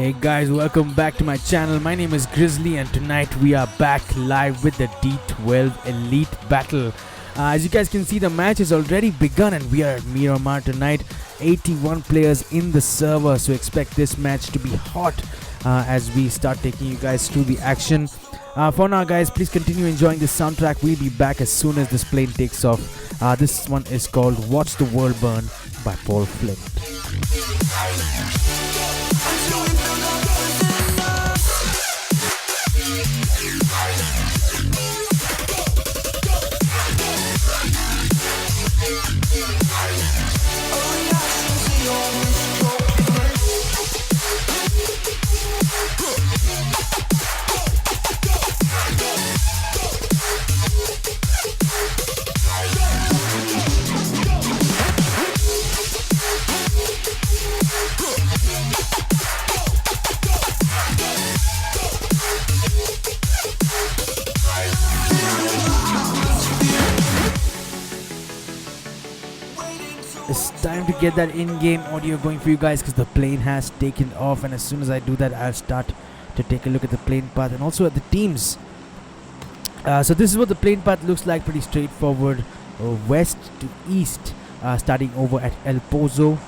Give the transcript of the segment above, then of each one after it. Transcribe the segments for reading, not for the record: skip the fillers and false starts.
Hey guys, welcome back to my channel. My name is Grizzly and tonight we are back live with the D12 Elite Battle. As you guys can see, the match has already begun and we are at Miramar tonight. 81 players in the server, so expect this match to be hot as we start taking you guys through the action. For now guys, please continue enjoying this soundtrack. We'll be back as soon as this plane takes off. This one is called Watch the World Burn by Paul Flint. It's time to get that in-game audio going for you guys because the plane has taken off, and as soon as I do that I'll start to take a look at the plane path and also at the teams. So this is what the plane path looks like, pretty straightforward, west to east, starting over at El Pozo.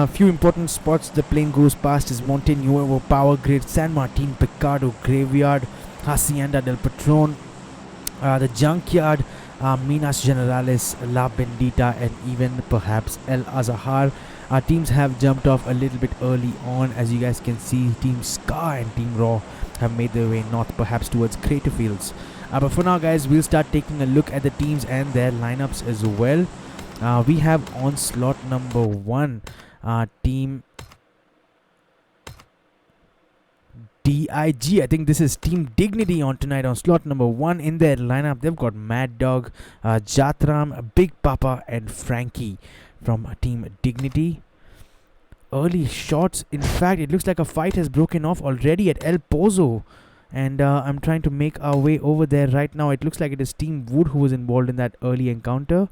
Few important spots the plane goes past is Monte Nuevo Power Grid, San Martin Picado Graveyard, Hacienda del Patron, the Junkyard, Minas Generales, La Bendita, and even perhaps El Azahar. Our teams have jumped off a little bit early on. As you guys can see, Team Scar and Team Raw have made their way north, perhaps towards Crater Fields. But for now guys, we'll start taking a look at the teams and their lineups as well. We have on slot number 1 Team DIG. I think this is Team Dignity on tonight on slot number 1. In their lineup they've got Mad Dog, Jatram, Big Papa, and Frankie from Team Dignity. Early shots, in fact it looks like a fight has broken off already at El Pozo, and I'm trying to make our way over there right now. It looks like it is Team Wood who was involved in that early encounter,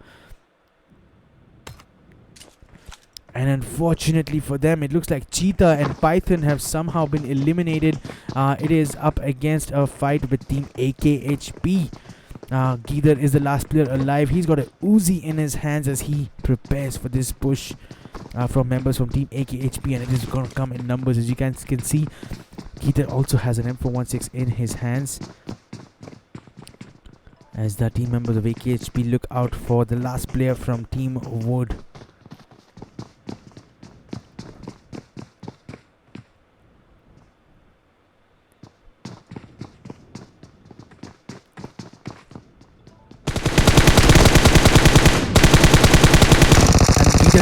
and unfortunately for them it looks like Cheetah and Python have somehow been eliminated. It is up against a fight with Team AKHP. Geether is the last player alive. He's got a Uzi in his hands as he prepares for this push from members from Team AKHP, and it is going to come in numbers. As you guys can see, Geether also has an M416 in his hands as the team members of AKHP look out for the last player from Team Wood.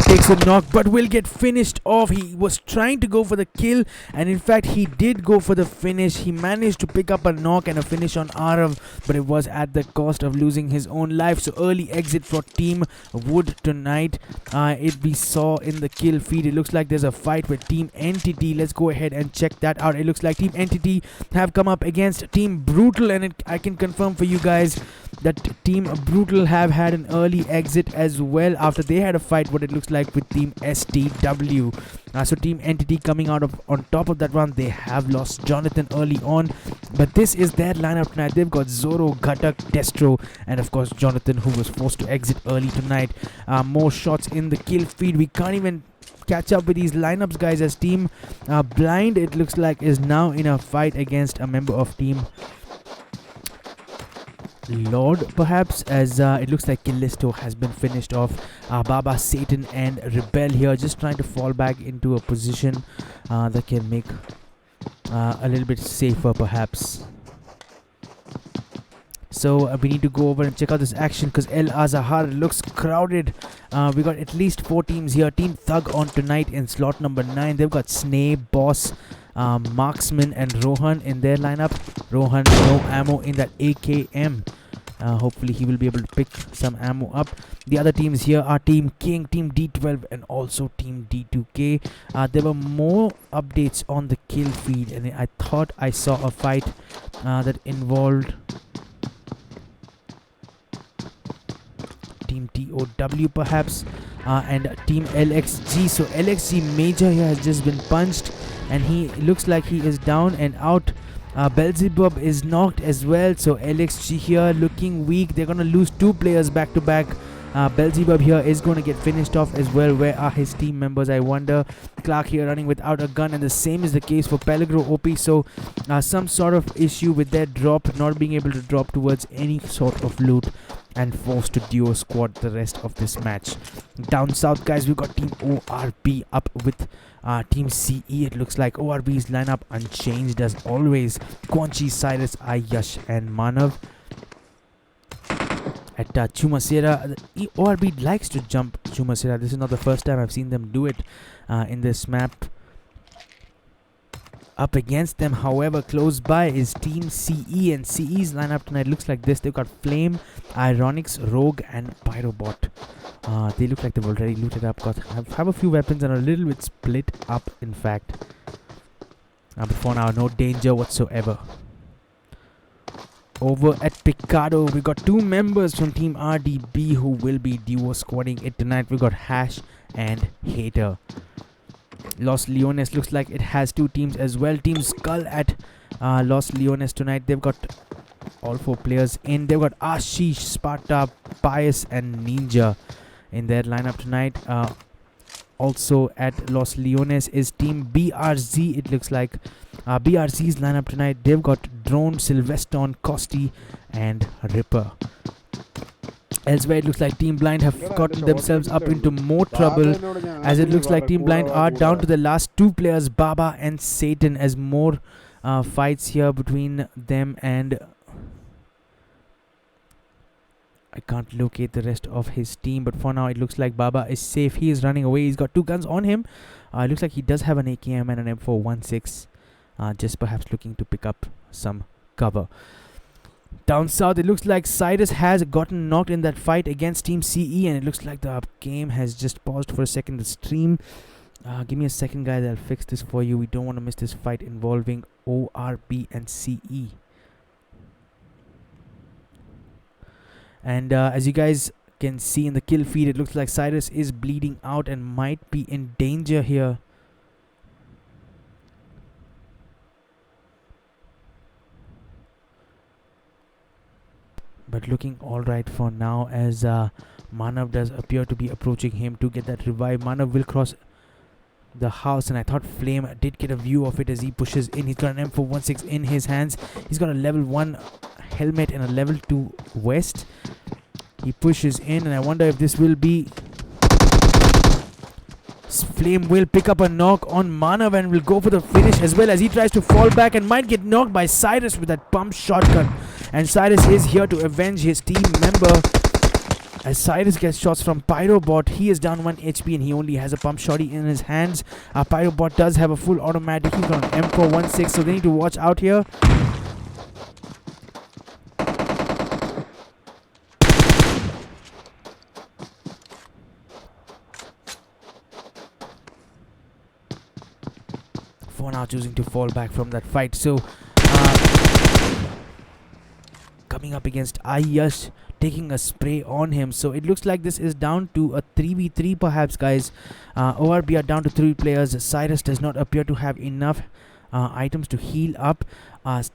Takes a knock but will get finished off. He was trying to go for the kill, and in fact he did go for the finish. He managed to pick up a knock and a finish on Arav, but it was at the cost of losing his own life. So early exit for Team Wood tonight. It we saw in the kill feed, it looks like there's a fight with Team Entity. Let's go ahead and check that out. It looks like Team Entity have come up against Team Brutal, and I can confirm for you guys that Team Brutal have had an early exit as well after they had a fight, what it looks like, with Team STW. So Team Entity coming out of on top of that one. They have lost Jonathan early on, but this is their lineup tonight. They've got Zoro, Ghatak, Destro, and of course Jonathan, who was forced to exit early tonight. More shots in the kill feed. We can't even catch up with these lineups guys, as Team Blind, it looks like, is now in a fight against a member of Team Lord, perhaps, as it looks like Killisto has been finished off. Baba, Satan, and Rebel here just trying to fall back into a position that can make a little bit safer perhaps. So we need to go over and check out this action because El Azahar looks crowded. We got at least 4 teams here. Team Thug on tonight in slot number 9. They've got Snake, Boss, Marksman, and Rohan in their lineup. Rohan no ammo in that AKM. Hopefully he will be able to pick some ammo up. The other teams here are Team King, Team D12, and also Team D2K. There were more updates on the kill feed, and I thought I saw a fight that involved team TOW perhaps, and team LXG. So LXG Major here has just been punched, and he looks like he is down and out. Beelzebub is knocked as well, so LXG here looking weak. They're gonna lose 2 players back to back. Beelzebub here is going to get finished off as well. Where are his team members, I wonder? Clark here running without a gun, and the same is the case for Pellegro OP. So some sort of issue with their drop, not being able to drop towards any sort of loot, and forced to duo squad the rest of this match. Down south, guys, we've got team ORB up with team CE. It looks like ORB's lineup unchanged as always. Quanchi, Cyrus, Ayash, and Manav. At Chumasera, ORB likes to jump Chumasera. This is not the first time I've seen them do it in this map. Up against them, however, close by is Team CE, and CE's lineup tonight looks like this. They've got Flame, Ironics, Rogue, and Pyrobot. They look like they've already looted up, have a few weapons and a little bit split up, in fact. But for now, no danger whatsoever. Over at Picado, we got 2 members from Team RDB who will be duo squadding it tonight. We got Hash and Hater. Los Leones looks like it has 2 teams as well. Team Skull at Los Leones tonight. They've got all 4 players in. They've got Ashish, Sparta, Pius, and Ninja in their lineup tonight. Also at Los Leones is Team BRZ. It looks like BRZ's lineup tonight. They've got Drone, Sylveston, Costi, and Ripper. Elsewhere, it looks like Team Blind have gotten themselves up into more trouble, as it looks like Team Blind are down to the last 2 players, Baba and Satan, as more fights here between them, and I can't locate the rest of his team, but for now it looks like Baba is safe. He is running away. He's got 2 guns on him. It looks like he does have an AKM and an M416, just perhaps looking to pick up some cover. Down south, it looks like Cyrus has gotten knocked in that fight against Team CE, and it looks like the game has just paused for a second. The stream, give me a second, guys. I'll fix this for you. We don't want to miss this fight involving ORB and CE. And as you guys can see in the kill feed, it looks like Cyrus is bleeding out and might be in danger here. But looking alright for now, as Manav does appear to be approaching him to get that revive. Manav will cross the house, and I thought Flame did get a view of it as he pushes in. He's got an M416 in his hands. He's got a level 1 helmet and a level 2 vest. He pushes in, and I wonder if this will be... Flame will pick up a knock on Manav and will go for the finish, as well as he tries to fall back and might get knocked by Cyrus with that pump shotgun. And Cyrus is here to avenge his team member. As Cyrus gets shots from Pyrobot, he is down 1 HP and he only has a pump shotty in his hands. Pyrobot does have a full automatic. He's got an M416, so they need to watch out here. For now, choosing to fall back from that fight. So coming up against Ayash, taking a spray on him. So it looks like this is down to a 3v3 perhaps, guys. ORB are down to 3 players. Cyrus does not appear to have enough items to heal up.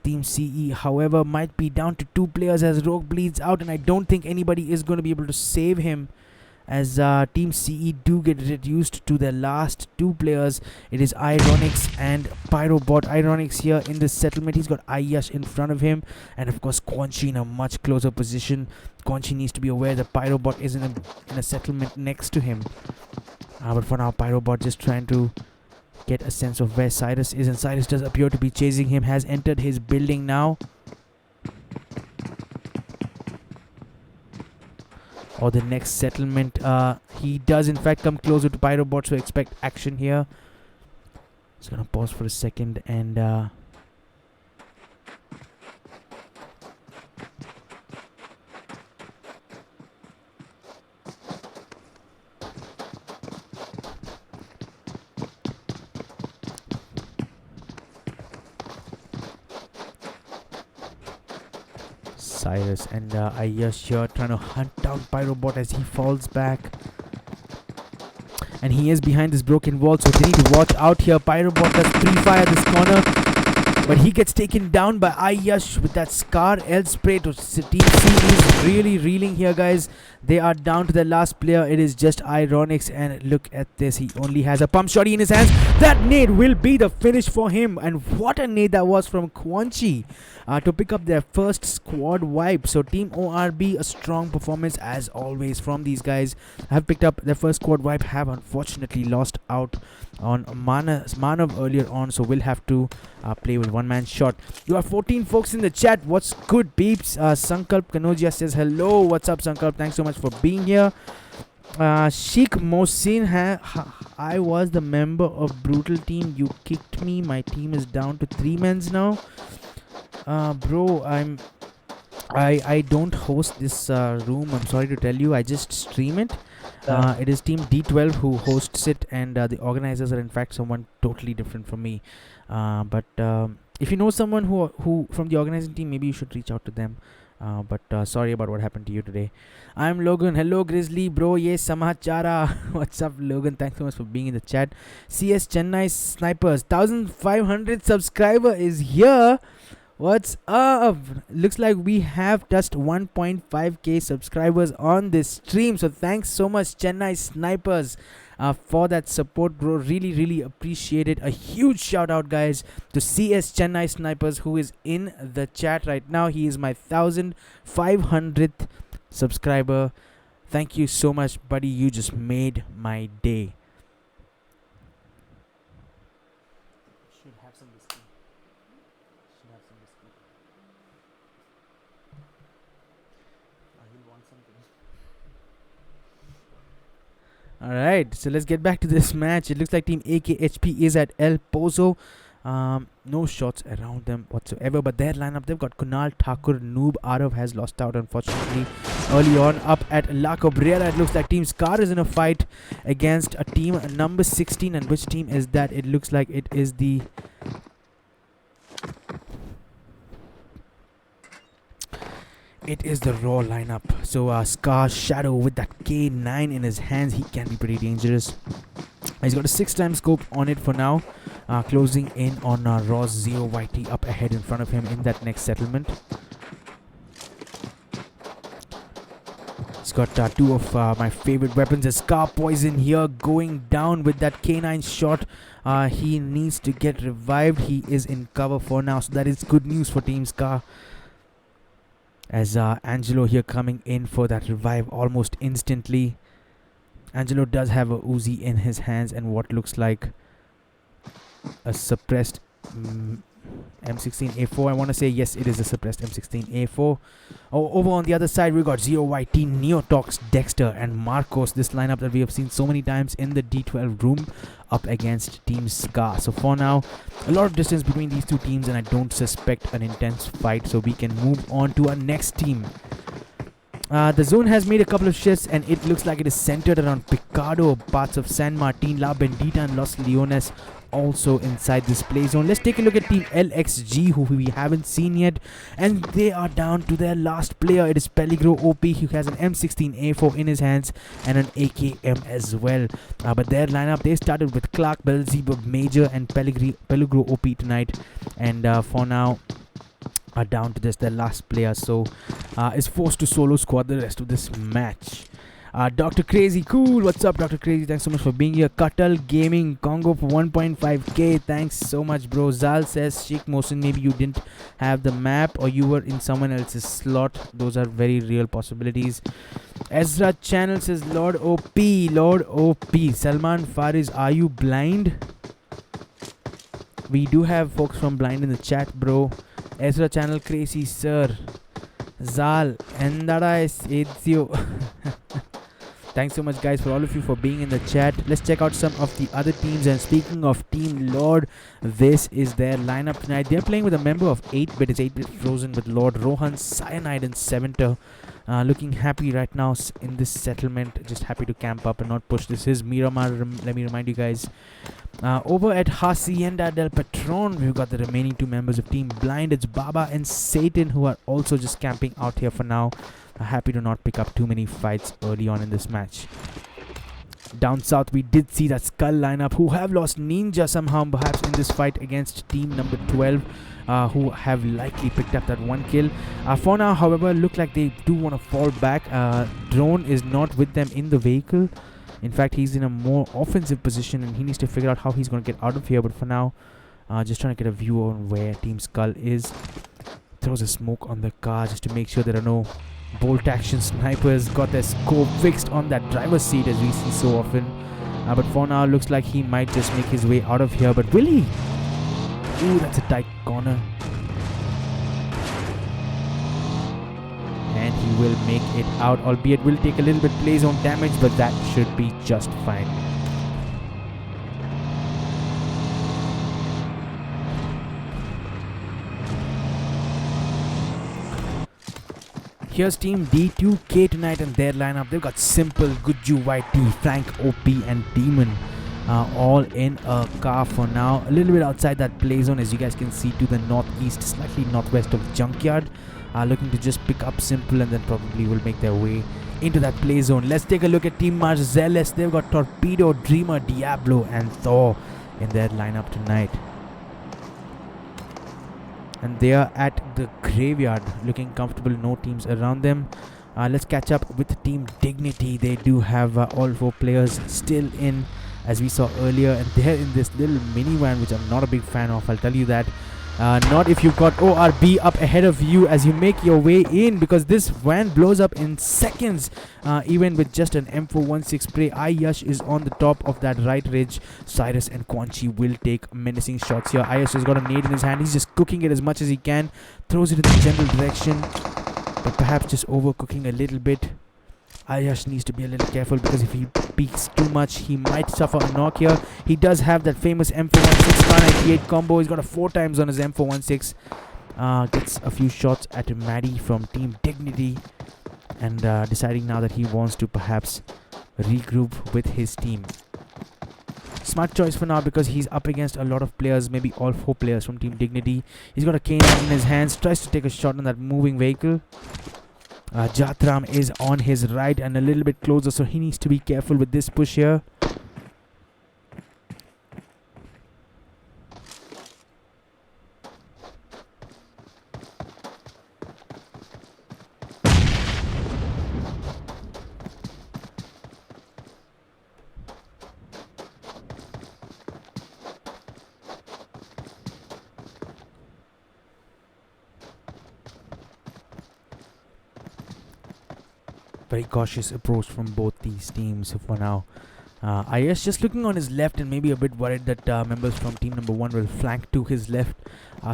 Team CE, however, might be down to 2 players as Rogue bleeds out, and I don't think anybody is going to be able to save him, as Team CE do get reduced to their last 2 players. It is Ironics and Pyrobot. Ironics here in the settlement. He's got Ayash in front of him, and of course Quanchi in a much closer position. Quanchi needs to be aware that Pyrobot is in a settlement next to him. But for now, Pyrobot just trying to get a sense of where Cyrus is, and Cyrus does appear to be chasing him, has entered his building now. Or the next settlement. He does in fact come closer to Pyrobot, so expect action here. Just gonna pause for a second and Cyrus, and Ayush here trying to hunt down Pyrobot as he falls back. And he is behind this broken wall, so they need to watch out here. Pyrobot does pre-fire this corner, but he gets taken down by Ayush with that Scar L spray. To Team C is really reeling here, guys. They are down to the last player. It is just Ironics, and look at this. He only has a pump shotty in his hands. That nade will be the finish for him, and what a nade that was from Quanchi to pick up their first squad wipe. So Team ORB, a strong performance as always from these guys. Have picked up their first squad wipe, have unfortunately lost out on Manav earlier on, so we'll have to play with one-man shot. You have 14 folks in the chat. What's good, peeps? Sankalp Kanoja says hello. What's up, Sankalp? Thanks so much for being here. Sheikh Mohsin, I was the member of Brutal Team. You kicked me. My team is down to 3 men's now. Bro, I don't host this room. I'm sorry to tell you. I just stream it. It is Team D12 who hosts it, and the organizers are in fact someone totally different from me. But if you know someone who from the organizing team, maybe you should reach out to them. But sorry about what happened to you today. I'm Logan. Hello, Grizzly, bro. Yes, samachara. What's up, Logan? Thanks so much for being in the chat. CS Chennai Snipers, 1500 subscriber is here. What's up? Looks like we have just 1.5k subscribers on this stream. So thanks so much, Chennai Snipers, for that support, bro. Really appreciate it. A huge shout out, guys, to CS Chennai Snipers, who is in the chat right now. He is my 1500th subscriber. Thank you so much, buddy. You just made my day. Should have some whiskey. He'll want something. Alright, so let's get back to this match. It looks like Team AKHP is at El Pozo. No shots around them whatsoever, but their lineup, they've got Kunal Thakur, Noob. Arav has lost out, unfortunately, early on. Up at La Cabrera, it looks like Team Scar is in a fight against a team number 16. And which team is that? It looks like it is the... It is the Raw lineup. So Scar Shadow with that K9 in his hands, he can be pretty dangerous. He's got a 6-time scope on it for now, closing in on Raw's 0 YT up ahead in front of him in that next settlement. He's got 2 of my favorite weapons. A Scar Poison here going down with that K9 shot. He needs to get revived. He is in cover for now, so that is good news for Team Scar. As Angelo here coming in for that revive almost instantly. Angelo does have a Uzi in his hands and what looks like a suppressed M16A4. I want to say yes, it is a suppressed M16A4. Over on the other side, we got Zero YT, Neotox, Dexter, and Marcos. This lineup that we have seen so many times in the D12 room up against Team Scar. So for now, a lot of distance between these two teams, and I don't suspect an intense fight. So we can move on to our next team. The zone has made a couple of shifts, and it looks like it is centered around Picado, parts of San Martin, La Bendita, and Los Leones also inside this play zone. Let's take a look at Team LXG, who we haven't seen yet, and they are down to their last player. It is Peligro OP, who has an M16A4 in his hands and an AKM as well. But their lineup, they started with Clark, Belzebub, Major, and Peligro OP tonight, and for now are down to just their last player, so is forced to solo squad the rest of this match. Dr. Crazy, cool. What's up, Dr. Crazy? Thanks so much for being here. Cuttle Gaming, Congo for 1.5k. Thanks so much, bro. Zal says, Sheikh Mohsin, maybe you didn't have the map or you were in someone else's slot. Those are very real possibilities. Ezra Channel says, Lord OP, Lord OP. Salman Fariz, are you blind? We do have folks from Blind in the chat, bro. Ezra Channel, Crazy, sir. Zal, Endada is Ezio. Thanks so much, guys, for all of you for being in the chat. Let's check out some of the other teams. And speaking of Team Lord, this is their lineup tonight. They're playing with a member of 8-Bit. It's 8-Bit Frozen with Lord Rohan, Cyanide, and Seventer. looking happy right now in this settlement, just happy to camp up and not push. This is Miramar, let me remind you guys. Over at Hacienda del Patron, we've got the remaining 2 members of Team Blind. It's Baba and Satan who are also just camping out here for now. Happy to not pick up too many fights early on in this match. Down south, we did see that Skull lineup who have lost Ninja somehow, perhaps in this fight against team number 12, who have likely picked up that 1 kill. For now, however, look like they do want to fall back. Drone is not with them in the vehicle. In fact, he's in a more offensive position and he needs to figure out how he's going to get out of here. But for now, just trying to get a view on where Team Skull is. Throws a smoke on the car just to make sure there are no bolt action snipers. Got their scope fixed on that driver's seat as we see so often. But for now, looks like he might just make his way out of here. But will he? Ooh, that's a tight corner. And he will make it out, albeit will take a little bit play zone damage, but that should be just fine. Here's Team D2K tonight and their lineup. They've got Simple, Gujju, YT, Frank, OP and Demon all in a car for now. A little bit outside that play zone, as you guys can see, to the northeast, slightly northwest of Junkyard. Looking to just pick up Simple and then probably will make their way into that play zone. Let's take a look at Team Marzelis. They've got Torpedo, Dreamer, Diablo and Thor in their lineup tonight. And they are at the graveyard, looking comfortable, no teams around them. Let's catch up with Team Dignity. They do have all 4 players still in, as we saw earlier, and they're in this little minivan, which I'm not a big fan of, I'll tell you that. Not if you've got ORB up ahead of you as you make your way in, because this van blows up in seconds, even with just an M416 spray. Ayush is on the top of that right ridge. Cyrus and Quanchi will take menacing shots here. Ayush has got a nade in his hand. He's just cooking it as much as he can. Throws it in the general direction, but perhaps just overcooking a little bit. Ayush needs to be a little careful, because if he peeks too much, he might suffer a knock here. He does have that famous M416 Scar 98 combo. He's got a 4 times on his M416. Gets a few shots at Maddie from Team Dignity, and deciding now that he wants to perhaps regroup with his team. Smart choice for now, because he's up against a lot of players, maybe all 4 players from Team Dignity. He's got a cane in his hands, tries to take a shot on that moving vehicle. Jatram is on his right and a little bit closer, so he needs to be careful with this push here. Very cautious approach from both these teams for now. Ayush just looking on his left and maybe a bit worried that members from team number 1 will flank to his left,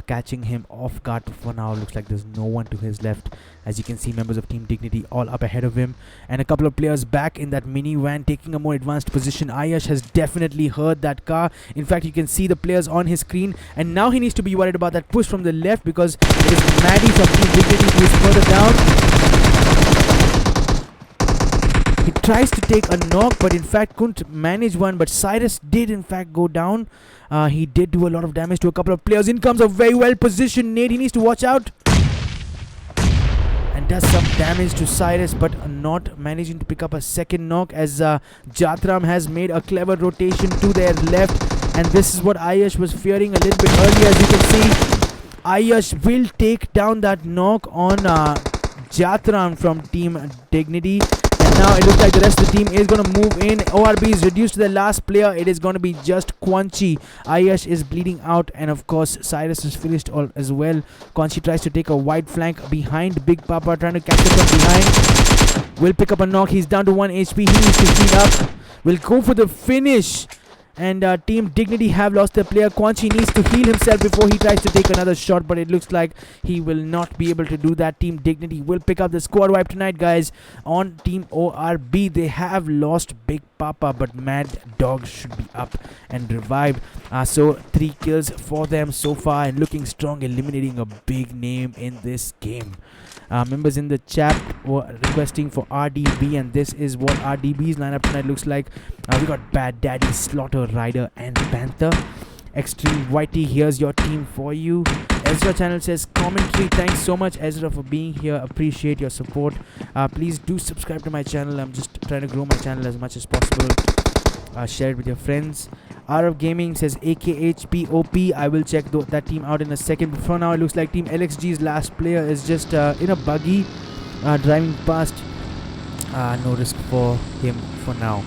catching him off guard. For now, looks like there's no one to his left. As you can see, members of Team Dignity all up ahead of him, and a couple of players back in that minivan taking a more advanced position. Ayush has definitely heard that car. In fact, you can see the players on his screen, and now he needs to be worried about that push from the left, because it is Maddie from Team Dignity who is further down. He tries to take a knock, but in fact couldn't manage one. But Cyrus did in fact go down. He did do a lot of damage to a couple of players. In comes a very well positioned nade. He needs to watch out, and does some damage to Cyrus, but not managing to pick up a second knock, as Jatram has made a clever rotation to their left. And this is what Ayush was fearing a little bit earlier. As you can see, Ayush will take down that knock on Jatram from Team Dignity. Now it looks like the rest of the team is going to move in. ORB is reduced to the last player. It is going to be just Quanchi. Ayush is bleeding out, and of course Cyrus is finished all as well. Quanchi tries to take a wide flank behind Big Papa, trying to catch him from behind. Will pick up a knock. He's down to 1 HP. He needs to heal up. Will go for the finish. And Team Dignity have lost their player. Quanchi needs to heal himself before he tries to take another shot, but it looks like he will not be able to do that. Team Dignity will pick up the squad wipe tonight, guys. On Team ORB, they have lost Big Papa, but Mad Dog should be up and revived. So 3 kills for them so far, and looking strong, eliminating a big name in this game. members in the chat were requesting for RDB, and this is what RDB's lineup tonight looks like. We got Bad Daddy, Slaughter, Rider, and Panther. Extreme Whitey, here's your team for you. Ezra channel says commentary. Thanks so much, Ezra, for being here. Appreciate your support. Please do subscribe to my channel. I'm just trying to grow my channel as much as possible. Share it with your friends. Arab Gaming says AKHPOP. I will check that team out in a second. But for now, it looks like Team LXG's last player is just in a buggy driving past. No risk for him for now.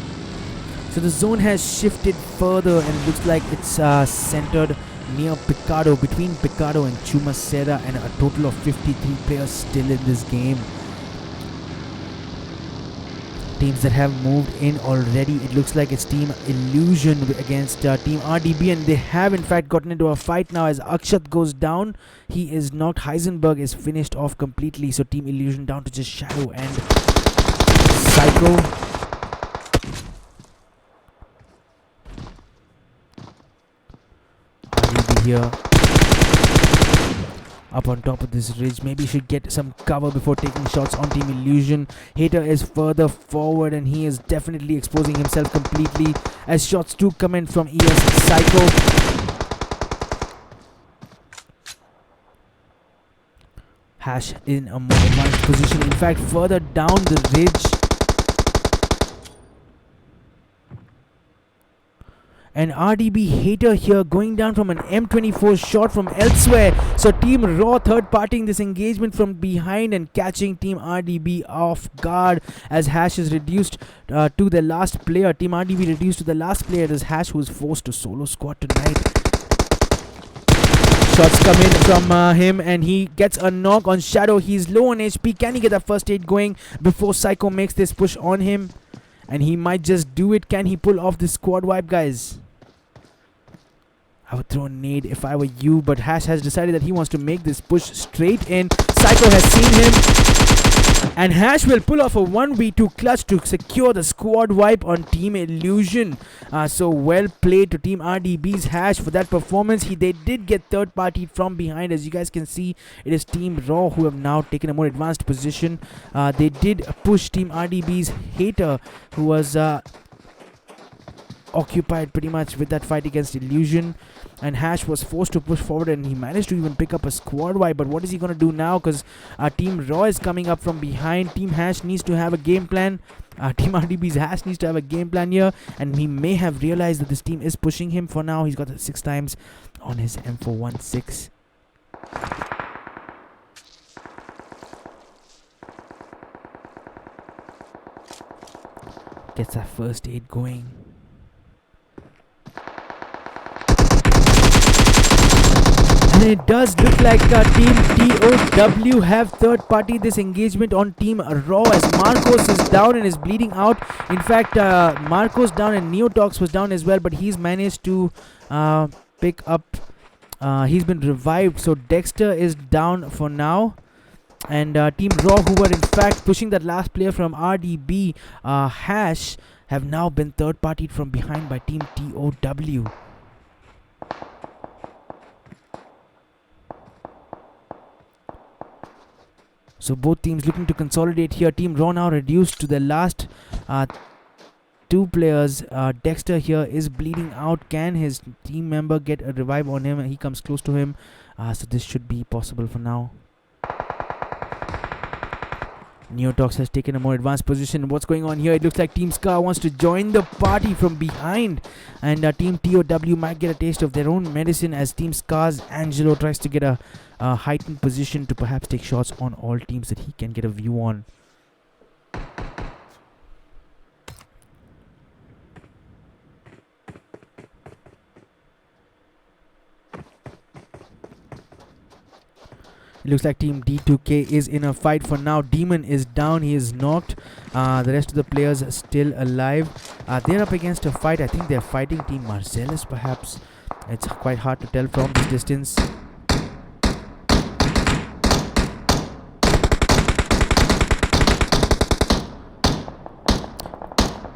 So the zone has shifted further, and it looks like it's centered near Picado, between Picado and Chumacera, and a total of 53 players still in this game. Teams that have moved in already, it looks like it's Team Illusion against Team RDB, and they have in fact gotten into a fight now as Akshat goes down. He is knocked. Heisenberg is finished off completely, so Team Illusion down to just Shadow and Psycho. Here up on top of this ridge, maybe should get some cover before taking shots on Team Illusion. Hater is further forward, and he is definitely exposing himself completely as shots do come in from ES Psycho. Hash in a more advanced position, in fact further down the ridge. And RDB Hater here going down from an M24 shot from elsewhere. So Team Raw third partying this engagement from behind and catching Team RDB off guard as Hash is reduced to the last player. Team RDB reduced to the last player as Hash, who is forced to solo squad tonight. Shots come in from him, and he gets a knock on Shadow. He's low on HP. Can he get the first aid going before Psycho makes this push on him? And he might just do it. Can he pull off this squad wipe, guys? I would throw a nade if I were you, but Hash has decided that he wants to make this push straight in. Psycho has seen him, and Hash will pull off a 1v2 clutch to secure the squad wipe on Team Illusion. So well played to Team RDB's Hash for that performance. They did get third party from behind. As you guys can see, it is Team Raw who have now taken a more advanced position. They did push Team RDB's Hater, who was occupied pretty much with that fight against Illusion, and Hash was forced to push forward, and he managed to even pick up a squad wipe. But what is he going to do now? Because Team Raw is coming up from behind. Team Hash needs to have a game plan. Team RDB's Hash needs to have a game plan here, and he may have realized that this team is pushing him. For now, he's got 6 times on his M416. Gets that first aid going. And it does look like Team TOW have third party this engagement on Team Raw, as Marcos is down and is bleeding out. In fact, Marcos down and Neotox was down as well, but he's managed to pick up. He's been revived, so Dexter is down for now. And Team Raw, who were in fact pushing that last player from RDB, Hash, have now been third partied from behind by Team TOW. So both teams looking to consolidate here. Team Raw now reduced to the last 2 players. Dexter here is bleeding out. Can his team member get a revive on him? He comes close to him. So this should be possible for now. Neotox has taken a more advanced position. What's going on here? It looks like Team Scar wants to join the party from behind, and Team TOW might get a taste of their own medicine as Team Scar's Angelo tries to get a heightened position to perhaps take shots on all teams that he can get a view on. It looks like Team D2K is in a fight for now. Demon is down. He is knocked. The rest of the players are still alive. They're up against a fight. I think they're fighting Team Marcellus perhaps. It's quite hard to tell from this distance.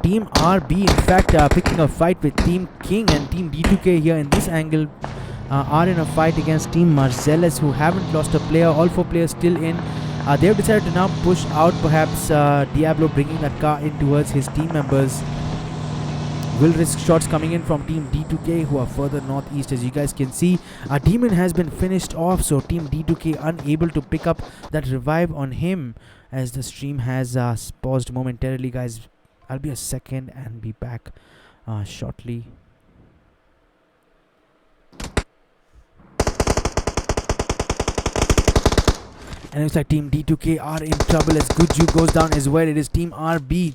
Team RB in fact picking a fight with Team King, and Team D2K here in this angle are in a fight against Team Marcellus, who haven't lost a player. All 4 players still in. They have decided to now push out, perhaps Diablo bringing that car in towards his team members. Will risk shots coming in from Team D2K, who are further northeast, as you guys can see. Demon has been finished off, so Team D2K unable to pick up that revive on him, as the stream has paused momentarily, guys. I'll be a second and be back shortly. And it looks like Team D2K are in trouble as Guju goes down as well. It is Team RB.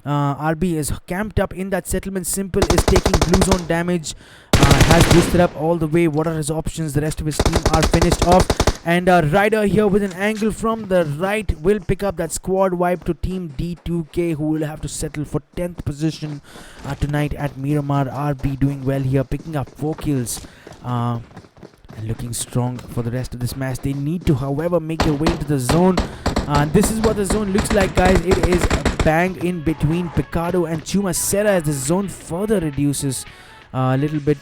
RB is camped up in that settlement. Simple is taking blue zone damage. Has boosted up all the way. What are his options? The rest of his team are finished off. And Ryder here with an angle from the right will pick up that squad wipe to Team D2K, who will have to settle for 10th position tonight at Miramar. RB doing well here, picking up 4 kills. And looking strong for the rest of this match. They need to, however, make their way into the zone. This is what the zone looks like, guys. It is a bang in between Picardo and Chumacera as the zone further reduces a little bit.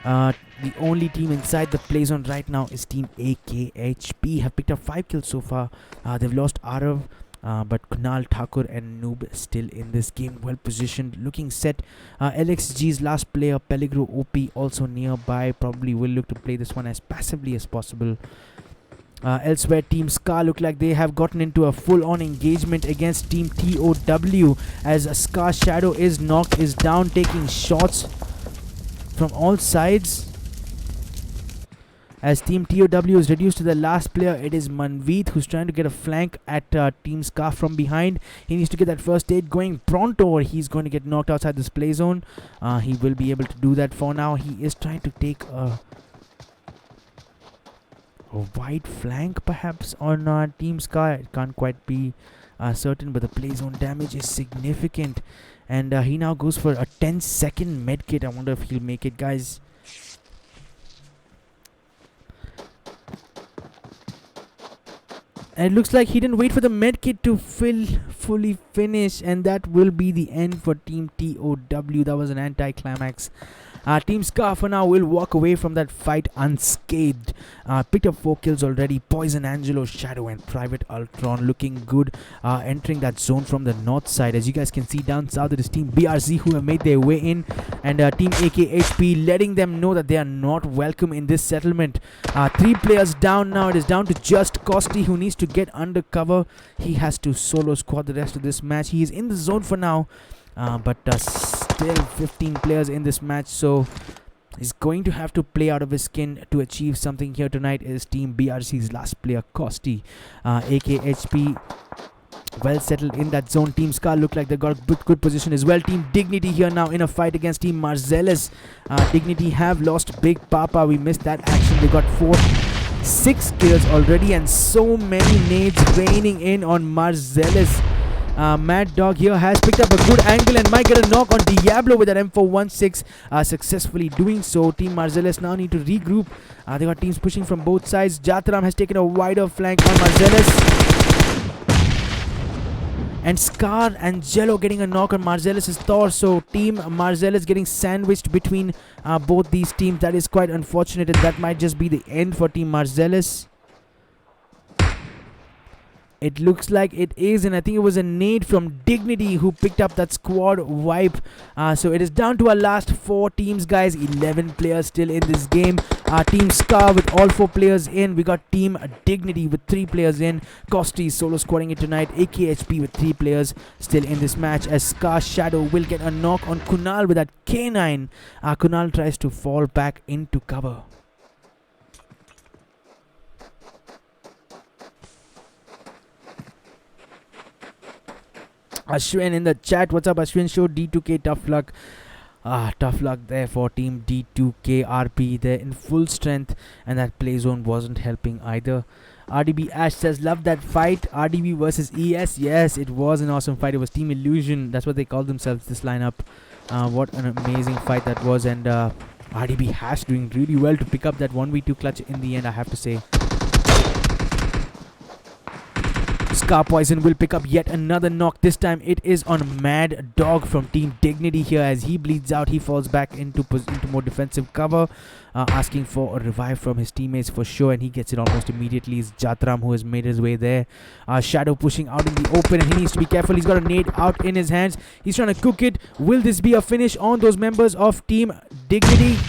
The only team inside the play zone right now is Team AKHP. Have picked up 5 kills so far. They've lost Arav, but Kunal, Thakur and Noob still in this game, well positioned, looking set. LXG's last player, Pellegro OP, also nearby. Probably will look to play this one as passively as possible. Elsewhere, Team Ska look like they have gotten into a full-on engagement against Team TOW, as Ska Shadow is knocked, is down, taking shots from all sides. As Team TOW is reduced to the last player, it is Manveet who's trying to get a flank at Team Ska from behind. He needs to get that first aid going pronto, or he's going to get knocked outside this play zone. He will be able to do that for now. He is trying to take a wide flank perhaps on Team Ska. It can't quite be certain, but the play zone damage is significant. And he now goes for a 10-second medkit. I wonder if he'll make it, guys. And it looks like he didn't wait for the medkit to fully finish, and that will be the end for Team TOW. That was an anti-climax. Team Ska for now will walk away from that fight unscathed. Picked up 4 kills already. Poison Angelo, Shadow and Private Ultron looking good, entering that zone from the north side. As you guys can see down south, it is Team BRZ who have made their way in, and Team AKHP letting them know that they are not welcome in this settlement. 3 players down now. It is down to just Costi, who needs to get under cover. He has to solo squad the rest of this match. He is in the zone for now, but still 15 players in this match, so he's going to have to play out of his skin to achieve something here tonight. Is Team BRC's last player, Costi. AKHP well settled in that zone. Team Ska look like they got a good position as well. Team Dignity here now in a fight against Team Marcellus. Dignity have lost Big Papa. We missed that action. They got 6 kills already, and so many nades raining in on Marcellus. Mad Dog here has picked up a good angle and might get a knock on Diablo with that M416, successfully doing so. Team Marcellus now need to regroup. They got teams pushing from both sides. Jataram has taken a wider flank on Marcellus. And Scar and Jello getting a knock on Marcellus' torso. Team Marcellus getting sandwiched between both these teams. That is quite unfortunate, and that might just be the end for Team Marcellus. It looks like it is, and I think it was a nade from Dignity who picked up that squad wipe. So it is down to our last 4 teams, guys. 11 players still in this game. Team Ska with all 4 players in. We got Team Dignity with 3 players in. Costi solo squading it tonight. AKHP with 3 players still in this match, as Ska Shadow will get a knock on Kunal with that K9. Kunal tries to fall back into cover. Ashwin in the chat. What's up, Ashwin? Show D2K tough luck. Tough luck there for Team D2K. RP there in full strength, and that play zone wasn't helping either. RDB Ash says, love that fight. RDB versus ES. Yes, it was an awesome fight. It was Team Illusion. That's what they call themselves, this lineup. What an amazing fight that was. And RDB Hash doing really well to pick up that 1v2 clutch in the end, I have to say. Scar Poison will pick up yet another knock. This time it is on Mad Dog from Team Dignity here. As he bleeds out, he falls back into more defensive cover, asking for a revive from his teammates for sure, and he gets it almost immediately. It's Jatram who has made his way there. Shadow pushing out in the open, and he needs to be careful. He's got a nade out in his hands. He's trying to cook it. Will this be a finish on those members of Team Dignity?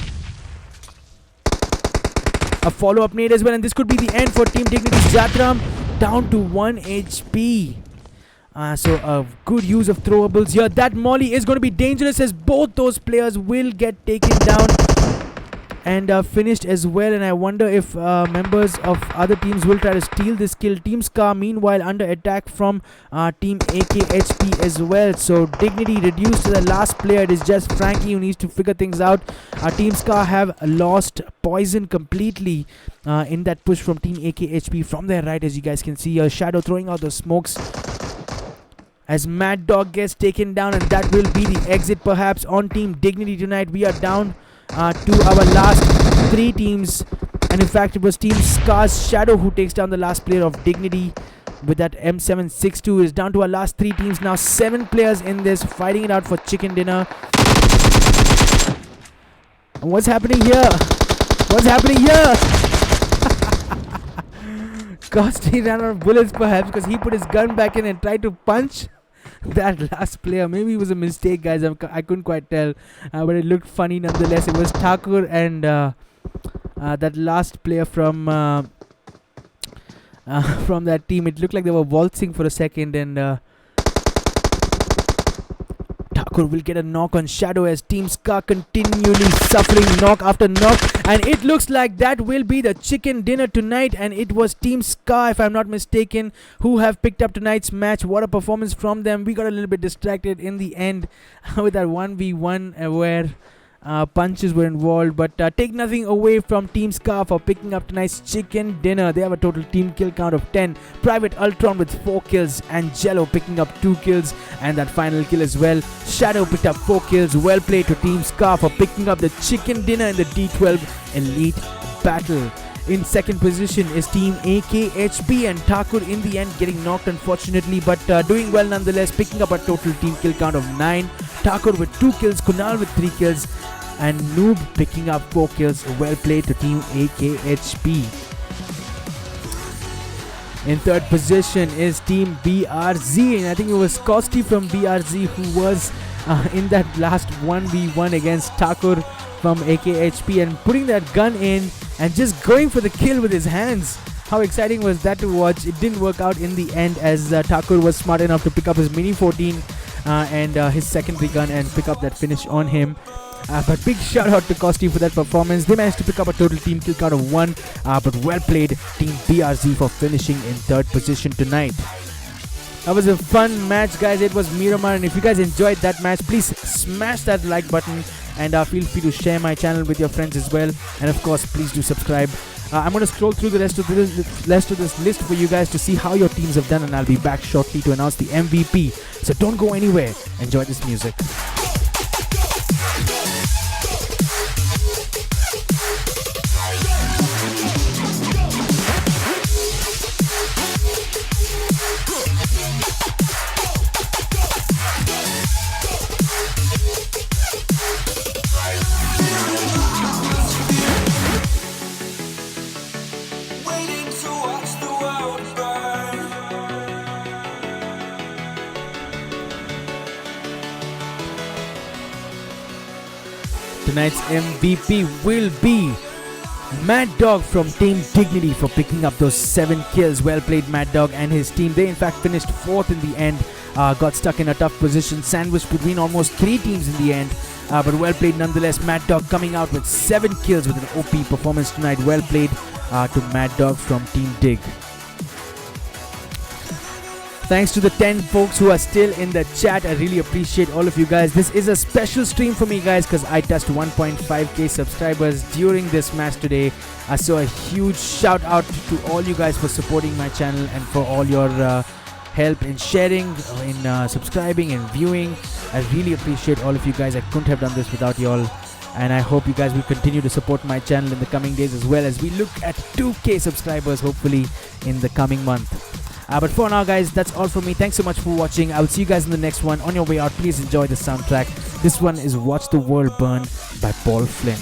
A follow-up nade as well, and this could be the end for Team Dignity. Jatram down to 1 HP. So a good use of throwables here. That molly is going to be dangerous as both those players will get taken down and finished as well. And I wonder if members of other teams will try to steal this kill. Team Scar meanwhile under attack from Team AKHP as well. So Dignity reduced to the last player. It is just Frankie who needs to figure things out. Team Scar have lost Poison completely in that push from Team AKHP from their right, as you guys can see. Shadow throwing out the smokes as Mad Dog gets taken down, and that will be the exit perhaps on Team Dignity tonight. We are down to our last 3 teams, and in fact it was Team Scar's Shadow who takes down the last player of Dignity with that M762. Is down to our last 3 teams now. 7 players in this, fighting it out for chicken dinner. And what's happening here? What's happening here? Costi ran out of bullets perhaps because he put his gun back in and tried to punch that last player. Maybe it was a mistake, guys. I couldn't quite tell, but it looked funny nonetheless. It was Thakur and that last player from that team. It looked like they were waltzing for a second, and Thakur will get a knock on Shadow as Team Scar continually suffering knock after knock, and it looks like that will be the chicken dinner tonight. And it was Team Scar, if I'm not mistaken, who have picked up tonight's match. What a performance from them. We got a little bit distracted in the end with that 1v1 where punches were involved, but take nothing away from Team Scar for picking up tonight's chicken dinner. They have a total team kill count of 10. Private Ultron with 4 kills, and Jello picking up 2 kills and that final kill as well. Shadow picked up 4 kills. Well played to Team Scar for picking up the chicken dinner in the D12 Elite Battle. In second position is Team AKHP, and Thakur in the end getting knocked unfortunately, but doing well nonetheless, picking up a total team kill count of 9. Thakur with 2 kills, Kunal with 3 kills, and Noob picking up 4 kills. Well played to Team AKHP. In third position is Team BRZ, and I think it was Costi from BRZ who was in that last 1v1 against Thakur from AKHP, and putting that gun in and just going for the kill with his hands. How exciting was that to watch? It didn't work out in the end as Thakur was smart enough to pick up his Mini 14 and his secondary gun and pick up that finish on him. But big shout out to Costi for that performance. They managed to pick up a total team kill count of 1, but well played Team BRZ for finishing in third position tonight. That was a fun match, guys. It was Miramar, and if you guys enjoyed that match, please smash that like button, and feel free to share my channel with your friends as well. And of course, please do subscribe. I'm going to scroll through the rest of this list for you guys to see how your teams have done, and I'll be back shortly to announce the MVP. So don't go anywhere. Enjoy this music. Tonight's MVP will be Mad Dog from Team Dignity for picking up those 7 kills. Well played, Mad Dog and his team. They in fact finished 4th in the end. Got stuck in a tough position, sandwiched between almost 3 teams in the end. But well played nonetheless. Mad Dog coming out with 7 kills with an OP performance tonight. Well played to Mad Dog from Team Dig. Thanks to the 10 folks who are still in the chat. I really appreciate all of you guys. This is a special stream for me, guys, because I touched 1.5k subscribers during this match today. So a huge shout out to all you guys for supporting my channel and for all your help in sharing, in subscribing and viewing. I really appreciate all of you guys. I couldn't have done this without you all. And I hope you guys will continue to support my channel in the coming days as well, as we look at 2k subscribers hopefully in the coming month. But for now, guys, that's all from me. Thanks so much for watching. I will see you guys in the next one. On your way out, please enjoy the soundtrack. This one is Watch the World Burn by Paul Flint.